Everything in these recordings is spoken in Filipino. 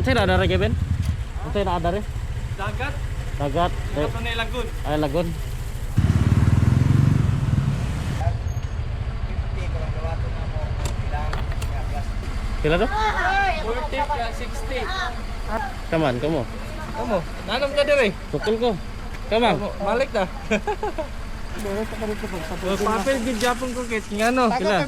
Unsay na ada Kevin? Unsay na ada re? Dagat. Dagat. Dagat na Lagun. Ay lagon. Kila to? 40 plus 60. Kaman, kamu. Kamu, nanam ka dire. Tukol ko. Kamang. Balik ta. Papel gid Japon ko kit ngano. Kila.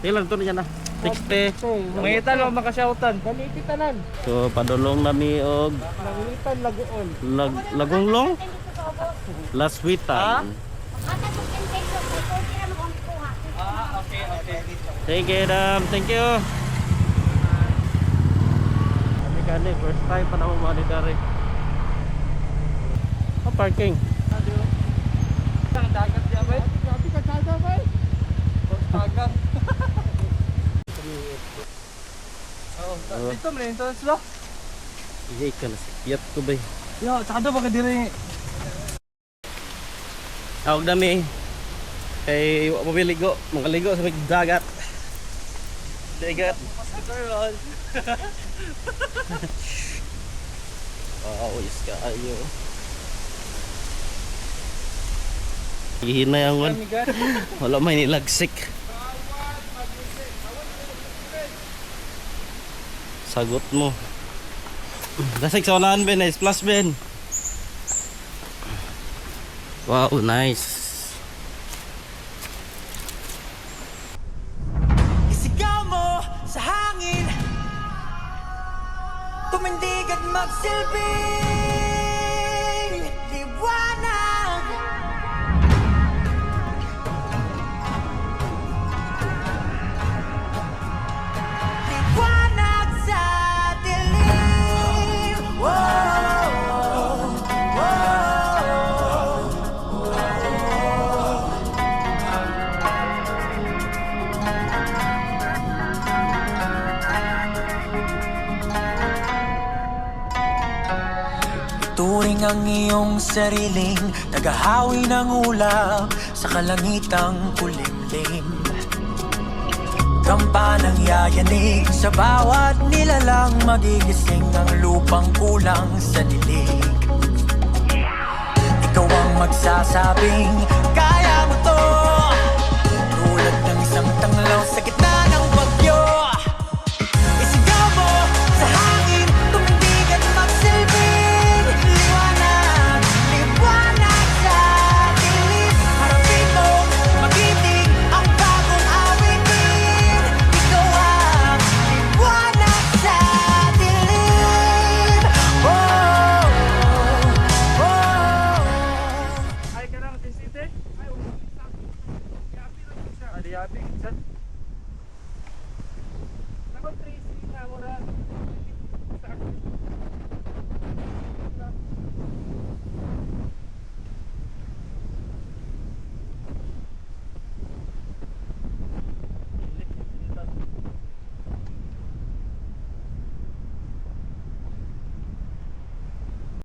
Kila to niya na. 60. Mangitan o makasyautan. Balipitanan. So padulong nami og Nangitan lagoon. lagunglong. Last weetan. Okay. Thank you, Dam. Thank you. Kami kani first time pa naman mga dito. Parking. Ang dagat diya ba? Grabe ka kada ba? Dagat. Ito man ito sila. Iya ka na siyat ko ba. Yo, tsaka ba ka dire? Awag dami. Kay mabiligo, makaligo sa may dagat. Dagat. Wow, is ka ayo. Hihinay ang wan. Wala may nilagsik. Sagot mo. Lasik sa unahan, Ben. Nice plus, Ben. Wow, nice. Isigaw mo sa hangin, tumindig at magsilbing liwanag. Liwanag sa dilim. Whoa, turing ang iyong sariling tagahawi ng ulap sa kalangitang kulimlim. Kampanang yayanig sa bawat nilalang, magigising ang lupang kulang sa dilig. Ikaw ang magsasabing